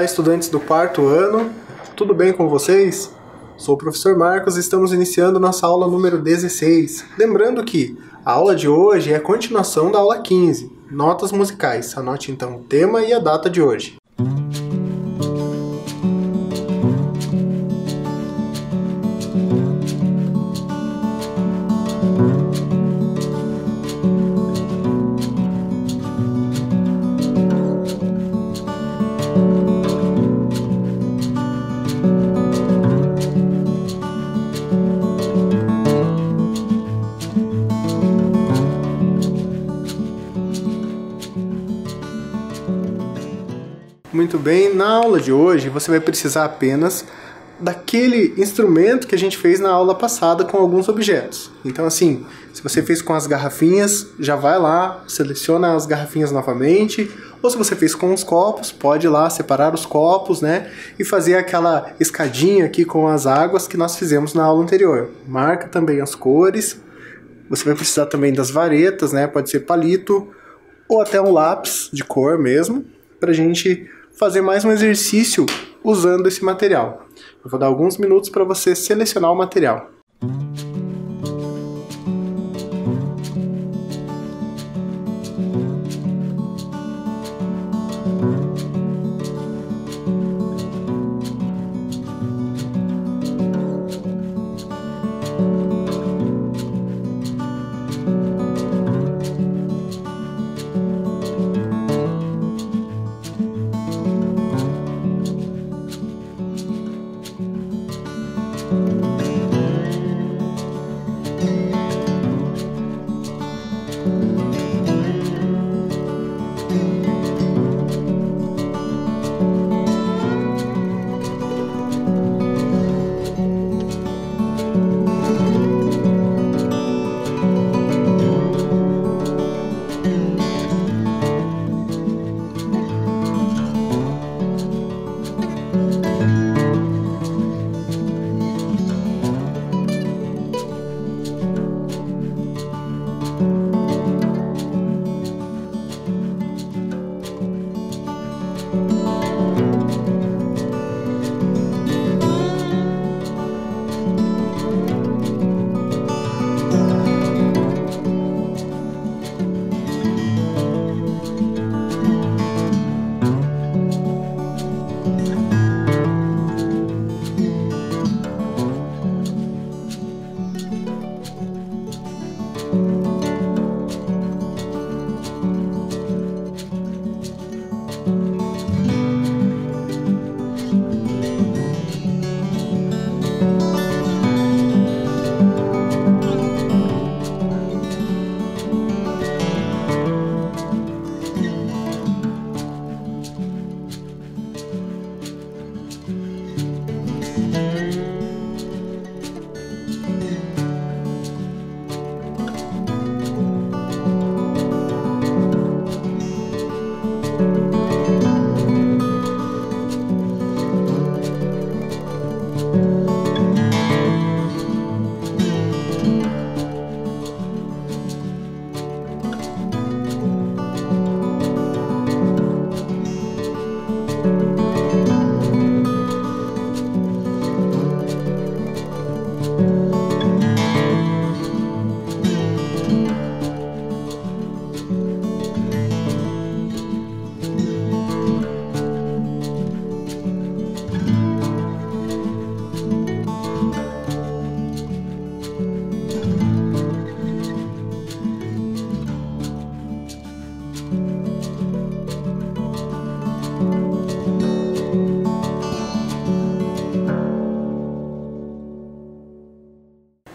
Olá, estudantes do quarto ano, tudo bem com vocês? Sou o professor Marcos e estamos iniciando nossa aula número 16. Lembrando que a aula de hoje é a continuação da aula 15, notas musicais. Anote então o tema e a data de hoje. Muito bem, na aula de hoje você vai precisar apenas daquele instrumento que a gente fez na aula passada com alguns objetos. Então assim, se você fez com as garrafinhas, já vai lá, seleciona as garrafinhas novamente, ou se você fez com os copos, pode ir lá separar os copos, né, e fazer aquela escadinha aqui com as águas que nós fizemos na aula anterior. Marca também as cores, você vai precisar também das varetas, né, pode ser palito, ou até um lápis de cor mesmo, pra gente fazer mais um exercício usando esse material. Eu vou dar alguns minutos para você selecionar o material.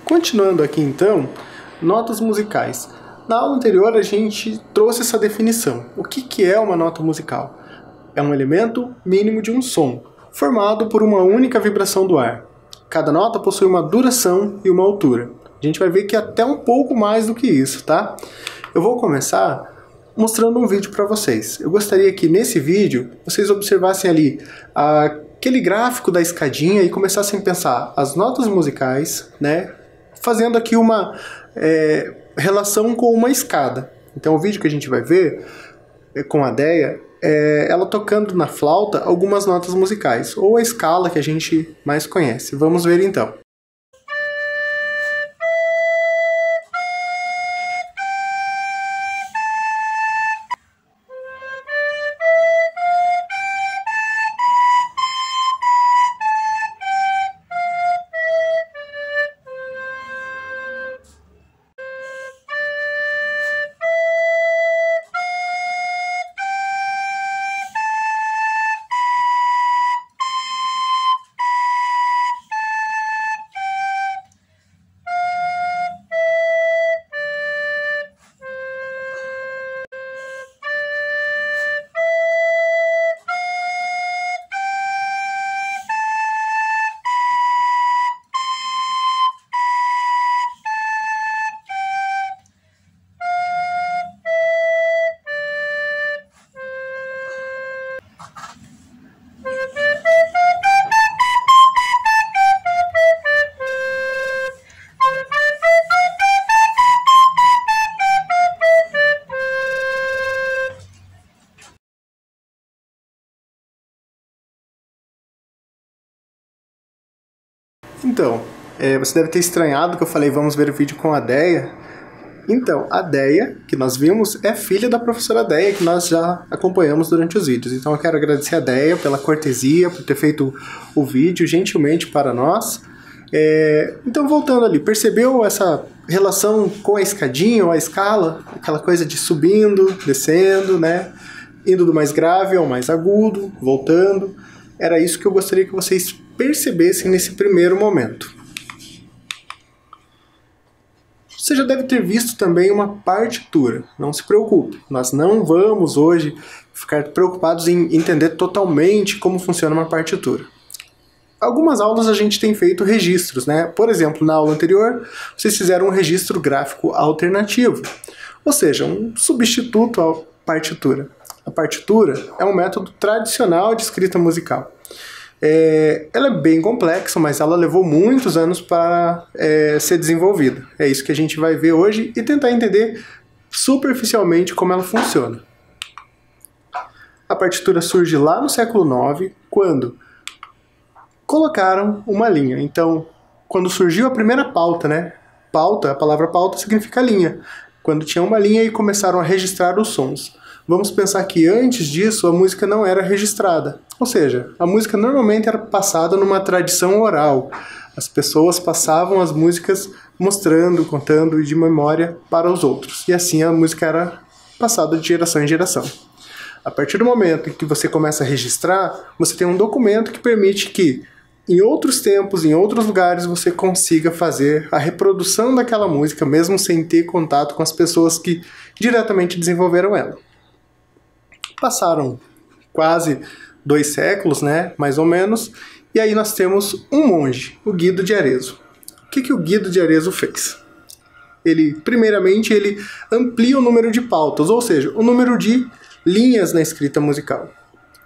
Continuando aqui então, notas musicais. Na aula anterior a gente trouxe essa definição. O que é uma nota musical? É um elemento mínimo de um som, formado por uma única vibração do ar. Cada nota possui uma duração e uma altura. A gente vai ver que é até um pouco mais do que isso, tá? Eu vou começar mostrando um vídeo para vocês. Eu gostaria que nesse vídeo vocês observassem ali aquele gráfico da escadinha e começassem a pensar as notas musicais, né? Fazendo aqui uma relação com uma escada. Então o vídeo que a gente vai ver com a Deia ela tocando na flauta algumas notas musicais, ou a escala que a gente mais conhece. Vamos ver então. Então, você deve ter estranhado que eu falei vamos ver o vídeo com a Deia. Então, a Deia, que nós vimos, é filha da professora Deia, que nós já acompanhamos durante os vídeos. Então eu quero agradecer a Deia pela cortesia, por ter feito o vídeo gentilmente para nós. Então, voltando ali, percebeu essa relação com a escadinha ou a escala? Aquela coisa de subindo, descendo, né? Indo do mais grave ao mais agudo, voltando. Era isso que eu gostaria que vocês percebessem nesse primeiro momento. Você já deve ter visto também uma partitura. Não se preocupe, nós não vamos hoje ficar preocupados em entender totalmente como funciona uma partitura. Algumas aulas a gente tem feito registros, né? Por exemplo, na aula anterior, vocês fizeram um registro gráfico alternativo, ou seja, um substituto à partitura. A partitura é um método tradicional de escrita musical. Ela é bem complexa, mas ela levou muitos anos para ser desenvolvida. É isso que a gente vai ver hoje e tentar entender superficialmente como ela funciona. A partitura surge lá no século IX, quando colocaram uma linha. Então, quando surgiu a primeira pauta, né? Pauta, a palavra pauta significa linha. Quando tinha uma linha e começaram a registrar os sons. Vamos pensar que antes disso a música não era registrada. Ou seja, a música normalmente era passada numa tradição oral. As pessoas passavam as músicas mostrando, contando de memória para os outros. E assim a música era passada de geração em geração. A partir do momento em que você começa a registrar, você tem um documento que permite que em outros tempos, em outros lugares, você consiga fazer a reprodução daquela música, mesmo sem ter contato com as pessoas que diretamente desenvolveram ela. Passaram quase 2 séculos, né, mais ou menos, e aí nós temos um monge, o Guido de Arezzo. O que o Guido de Arezzo fez? Primeiramente, ele amplia o número de pautas, ou seja, o número de linhas na escrita musical.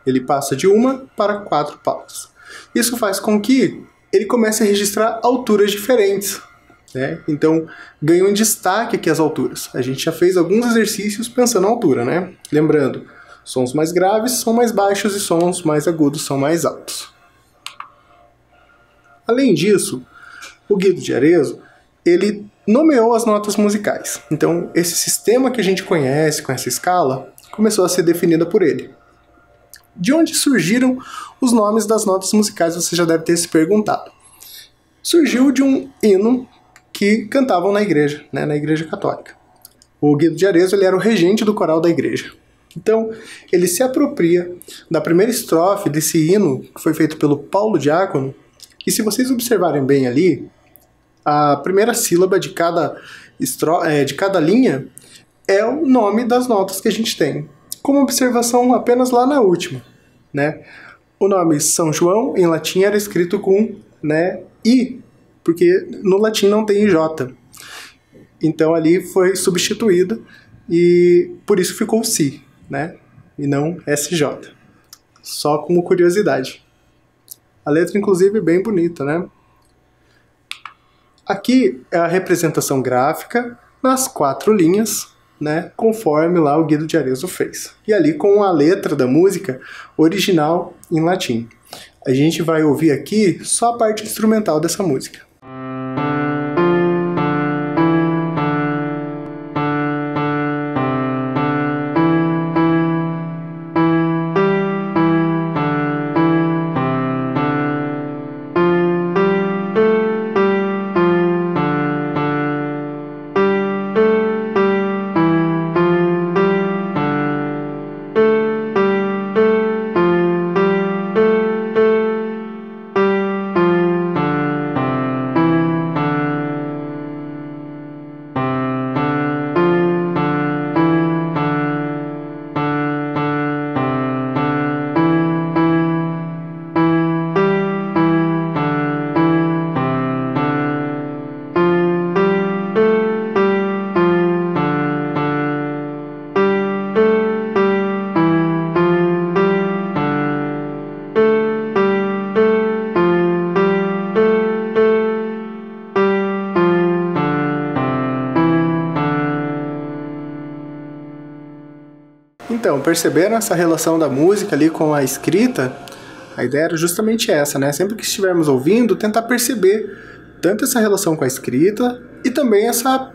Ele passa de 1 para 4 pautas. Isso faz com que ele comece a registrar alturas diferentes, né? Então, ganham em destaque aqui as alturas. A gente já fez alguns exercícios pensando na altura, né? Lembrando, sons mais graves são mais baixos e sons mais agudos são mais altos. Além disso, o Guido de Arezzo, ele nomeou as notas musicais. Então, esse sistema que a gente conhece com essa escala começou a ser definida por ele. De onde surgiram os nomes das notas musicais, você já deve ter se perguntado. Surgiu de um hino que cantavam na igreja, né, na igreja católica. O Guido de Arezzo, ele era o regente do coral da igreja. Então, ele se apropria da primeira estrofe desse hino, que foi feito pelo Paulo Diácono, e se vocês observarem bem ali, a primeira sílaba de cada linha é o nome das notas que a gente tem. Como observação apenas lá na última, né? O nome São João, em latim, era escrito com, né, I, porque no latim não tem J. Então ali foi substituído e por isso ficou Si, né? E não SJ. Só como curiosidade. A letra, inclusive, é bem bonita, né? Aqui é a representação gráfica nas 4 linhas, né, conforme lá o Guido de Arezzo fez. E ali com a letra da música original em latim. A gente vai ouvir aqui só a parte instrumental dessa música. Então, perceberam essa relação da música ali com a escrita? A ideia era justamente essa, né? Sempre que estivermos ouvindo, tentar perceber tanto essa relação com a escrita e também essa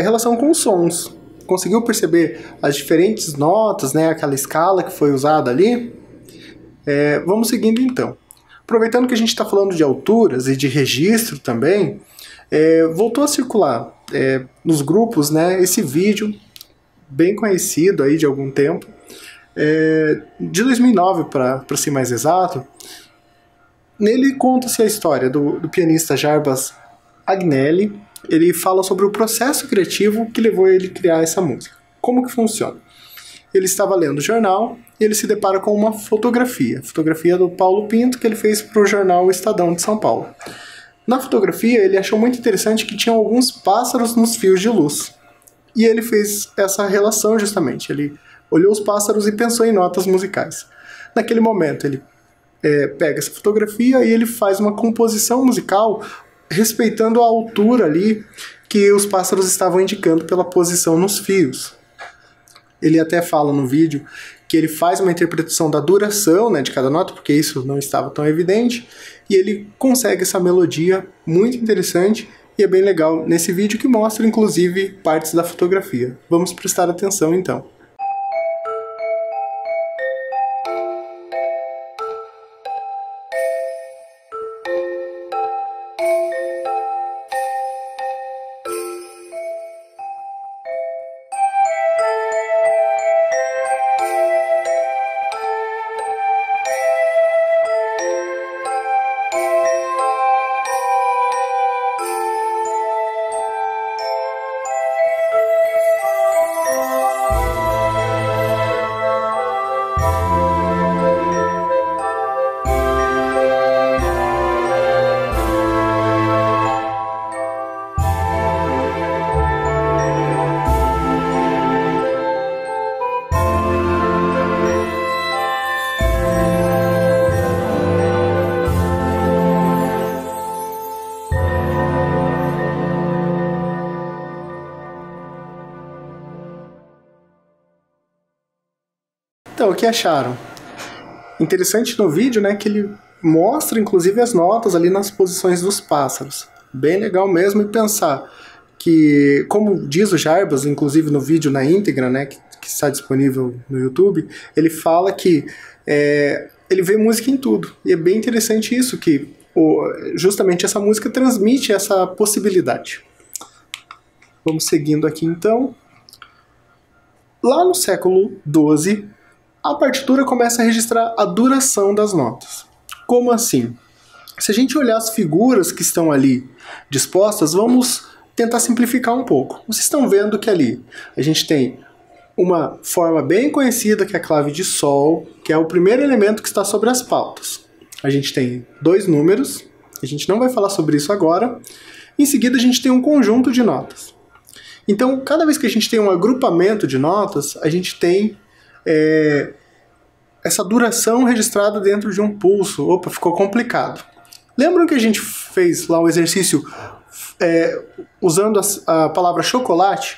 relação com os sons. Conseguiu perceber as diferentes notas, né? Aquela escala que foi usada ali? Vamos seguindo então. Aproveitando que a gente está falando de alturas e de registro também, voltou a circular nos grupos, né, esse vídeo bem conhecido aí de algum tempo, de 2009 para ser mais exato. Nele conta-se a história do pianista Jarbas Agnelli. Ele fala sobre o processo criativo que levou ele a criar essa música. Como que funciona? Ele estava lendo o jornal e ele se depara com uma fotografia do Paulo Pinto, que ele fez para o jornal Estadão de São Paulo. Na fotografia ele achou muito interessante que tinham alguns pássaros nos fios de luz. E ele fez essa relação justamente. Ele olhou os pássaros e pensou em notas musicais. Naquele momento ele pega essa fotografia e ele faz uma composição musical respeitando a altura ali que os pássaros estavam indicando pela posição nos fios. Ele até fala no vídeo que ele faz uma interpretação da duração, né, de cada nota, porque isso não estava tão evidente, e ele consegue essa melodia muito interessante. E é bem legal nesse vídeo que mostra, inclusive, partes da fotografia. Vamos prestar atenção, então. Então, o que acharam? Interessante no vídeo, né, que ele mostra inclusive as notas ali nas posições dos pássaros. Bem legal mesmo, e pensar que, como diz o Jarbas, inclusive no vídeo na íntegra, né, que está disponível no YouTube, ele fala que ele vê música em tudo. E é bem interessante isso, que justamente essa música transmite essa possibilidade. Vamos seguindo aqui então. Lá no século XII, a partitura começa a registrar a duração das notas. Como assim? Se a gente olhar as figuras que estão ali dispostas, vamos tentar simplificar um pouco. Vocês estão vendo que ali a gente tem uma forma bem conhecida, que é a clave de Sol, que é o primeiro elemento que está sobre as pautas. A gente tem 2 números, a gente não vai falar sobre isso agora. Em seguida a gente tem um conjunto de notas. Então, cada vez que a gente tem um agrupamento de notas, a gente tem essa duração registrada dentro de um pulso. Opa, ficou complicado. Lembram que a gente fez lá o exercício usando a palavra chocolate?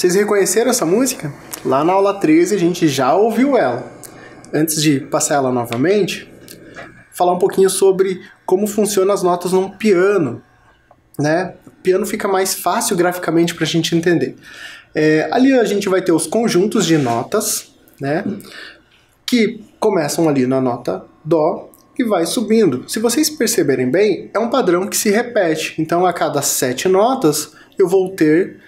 Vocês reconheceram essa música? Lá na aula 13 a gente já ouviu ela. Antes de passar ela novamente, falar um pouquinho sobre como funcionam as notas num piano, né? O piano fica mais fácil graficamente para a gente entender. Ali a gente vai ter os conjuntos de notas, né? Que começam ali na nota Dó e vai subindo. Se vocês perceberem bem, é um padrão que se repete. Então, a cada 7 notas, eu vou ter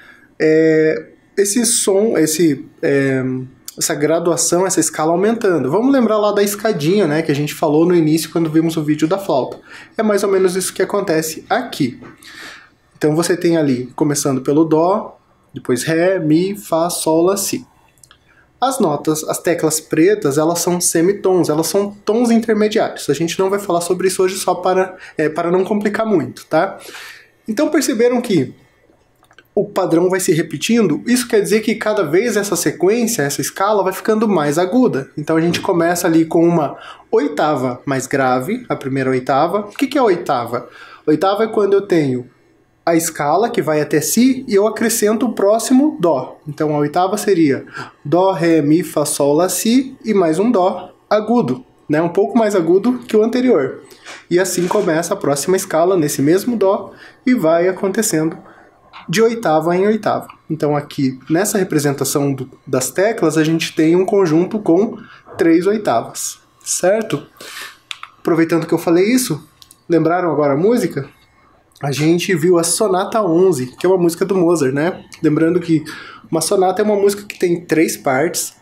esse som, essa graduação, essa escala aumentando. Vamos lembrar lá da escadinha, né, que a gente falou no início quando vimos o vídeo da flauta. É mais ou menos isso que acontece aqui. Então, você tem ali, começando pelo Dó, depois Ré, Mi, Fá, Sol, Lá, Si. As notas, as teclas pretas, elas são semitons, elas são tons intermediários. A gente não vai falar sobre isso hoje só para não complicar muito, tá? Então perceberam que o padrão vai se repetindo? Isso quer dizer que cada vez essa sequência, essa escala, vai ficando mais aguda. Então a gente começa ali com uma oitava mais grave, a primeira oitava. O que é a oitava? Oitava é quando eu tenho a escala, que vai até Si, e eu acrescento o próximo Dó. Então a oitava seria Dó, Ré, Mi, Fá, Sol, Lá, Si, e mais um Dó agudo, né? Um pouco mais agudo que o anterior. E assim começa a próxima escala, nesse mesmo Dó, e vai acontecendo de oitava em oitava. Então aqui, nessa representação das teclas, a gente tem um conjunto com 3 oitavas, certo? Aproveitando que eu falei isso, lembraram agora a música? A gente viu a Sonata 11, que é uma música do Mozart, né? Lembrando que uma sonata é uma música que tem 3 partes.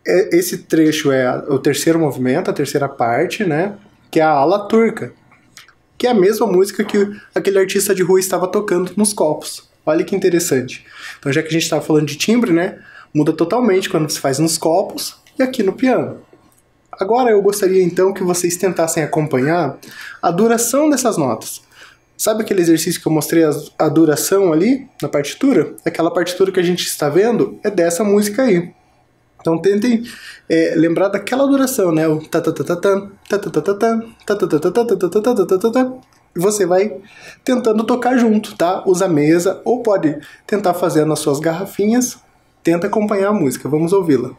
Esse trecho é o terceiro movimento, a terceira parte, né? Que é a ala turca, que é a mesma música que aquele artista de rua estava tocando nos copos. Olha que interessante. Então, já que a gente estava falando de timbre, né? Muda totalmente quando se faz nos copos e aqui no piano. Agora eu gostaria então que vocês tentassem acompanhar a duração dessas notas. Sabe aquele exercício que eu mostrei a duração ali na partitura? Aquela partitura que a gente está vendo é dessa música aí. Então tentem lembrar daquela duração, né? O ta-ta-ta-ta-tan, ta-ta-ta-ta-tan, ta-ta-ta-ta-ta-ta-ta-ta-ta-ta. E você vai tentando tocar junto, tá? Usa a mesa ou pode tentar fazer nas suas garrafinhas. Tenta acompanhar a música. Vamos ouvi-la.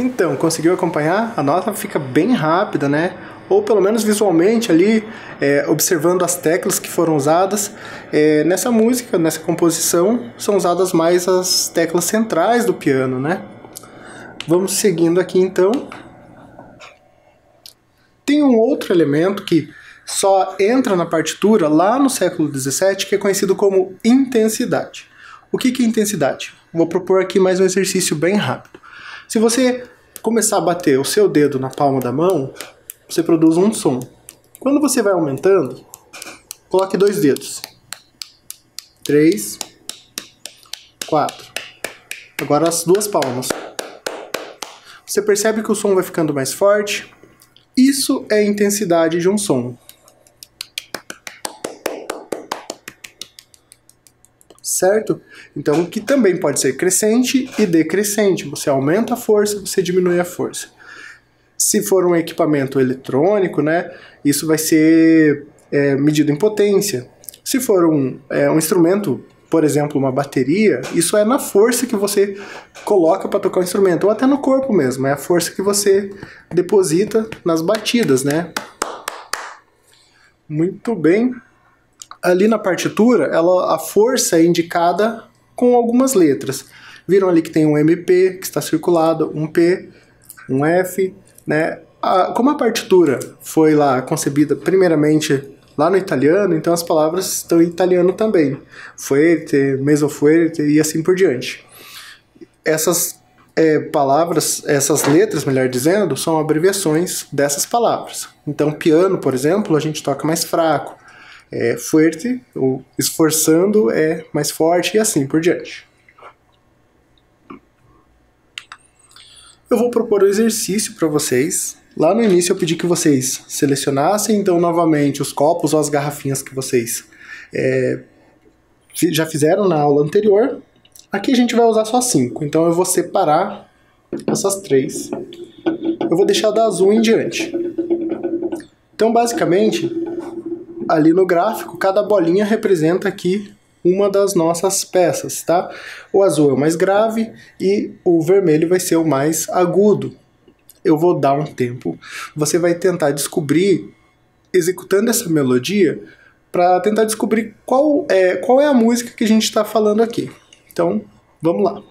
Então, conseguiu acompanhar? A nota fica bem rápida, né? Ou pelo menos visualmente ali, observando as teclas que foram usadas. Nessa música, nessa composição, são usadas mais as teclas centrais do piano, né? Vamos seguindo aqui então. Tem um outro elemento que só entra na partitura lá no século XVII, que é conhecido como intensidade. O que é intensidade? Vou propor aqui mais um exercício bem rápido. Se você começar a bater o seu dedo na palma da mão, você produz um som. Quando você vai aumentando, coloque 2 dedos. 3, 4. Agora as 2 palmas. Você percebe que o som vai ficando mais forte? Isso é a intensidade de um som. Certo? Então, que também pode ser crescente e decrescente. Você aumenta a força, você diminui a força. Se for um equipamento eletrônico, né, isso vai ser medido em potência. Se for um instrumento, por exemplo, uma bateria, isso é na força que você coloca para tocar o instrumento, ou até no corpo mesmo, é a força que você deposita nas batidas, né? Muito bem. Ali na partitura, a força é indicada com algumas letras. Viram ali que tem um MP, que está circulado, um P, um F, né? Como a partitura foi lá concebida primeiramente lá no italiano, então as palavras estão em italiano também. Fuerte, mezzo fuerte e assim por diante. Essas palavras, essas letras, melhor dizendo, são abreviações dessas palavras. Então, piano, por exemplo, a gente toca mais fraco. Fuerte, ou esforçando, é mais forte e assim por diante. Eu vou propor um exercício para vocês. Lá no início eu pedi que vocês selecionassem, então, novamente, os copos ou as garrafinhas que vocês já fizeram na aula anterior. Aqui a gente vai usar só 5, então eu vou separar essas 3. Eu vou deixar da azul em diante. Então, basicamente, ali no gráfico, cada bolinha representa aqui uma das nossas peças, tá? O azul é o mais grave e o vermelho vai ser o mais agudo. Eu vou dar um tempo. Você vai tentar descobrir, executando essa melodia, para tentar descobrir qual é a música que a gente está falando aqui. Então, vamos lá.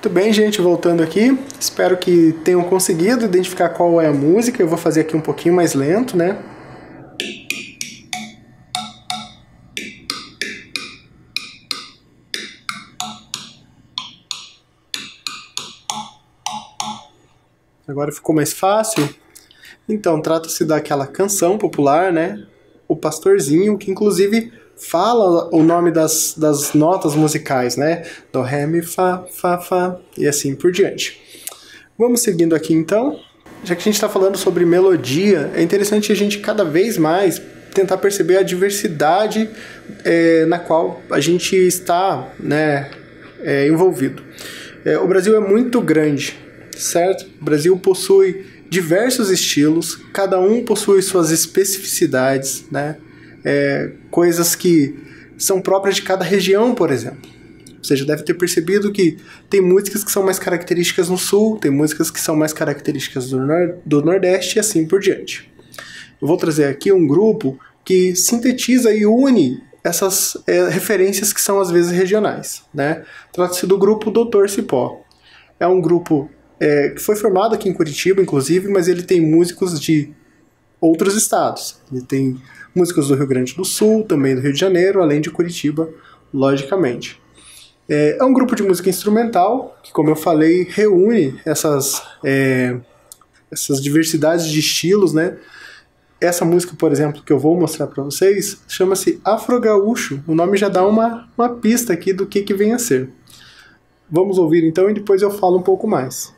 Muito bem, gente, voltando aqui. Espero que tenham conseguido identificar qual é a música. Eu vou fazer aqui um pouquinho mais lento, né? Agora ficou mais fácil? Então, trata-se daquela canção popular, né? O Pastorzinho, que inclusive fala o nome das notas musicais, né? Dó, ré, mi, fá, fá, fá, e assim por diante. Vamos seguindo aqui então. Já que a gente está falando sobre melodia, é interessante a gente cada vez mais tentar perceber a diversidade na qual a gente está, né, envolvido. O Brasil é muito grande, certo? O Brasil possui diversos estilos, cada um possui suas especificidades, né? Coisas que são próprias de cada região, por exemplo. Você já deve ter percebido que tem músicas que são mais características no Sul, tem músicas que são mais características do Nordeste e assim por diante. Eu vou trazer aqui um grupo que sintetiza e une essas referências que são às vezes regionais, né? Trata-se do grupo Doutor Cipó. É um grupo que foi formado aqui em Curitiba, inclusive, mas ele tem músicos de outros estados. Ele tem músicos do Rio Grande do Sul, também do Rio de Janeiro, além de Curitiba, logicamente. É um grupo de música instrumental que, como eu falei, reúne essas diversidades de estilos, né? Essa música, por exemplo, que eu vou mostrar para vocês, chama-se Afrogaúcho. O nome já dá uma pista aqui do que vem a ser. Vamos ouvir então e depois eu falo um pouco mais.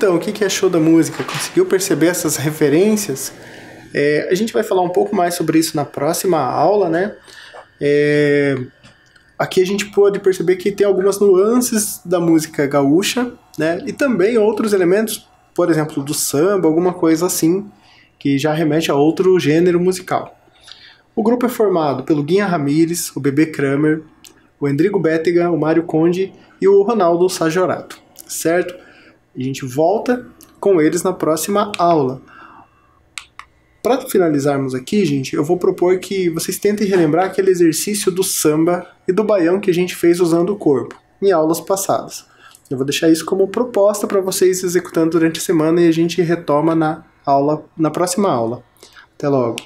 então, o que achou da música? Conseguiu perceber essas referências? A gente vai falar um pouco mais sobre isso na próxima aula, né? Aqui a gente pode perceber que tem algumas nuances da música gaúcha, né? E também outros elementos, por exemplo, do samba, alguma coisa assim, que já remete a outro gênero musical. O grupo é formado pelo Guinha Ramírez, o Bebê Kramer, o Endrigo Bétega, o Mário Conde e o Ronaldo Sajorato, certo? A gente volta com eles na próxima aula. Para finalizarmos aqui, gente, eu vou propor que vocês tentem relembrar aquele exercício do samba e do baião que a gente fez usando o corpo, em aulas passadas. Eu vou deixar isso como proposta para vocês executando durante a semana e a gente retoma na próxima aula. Até logo!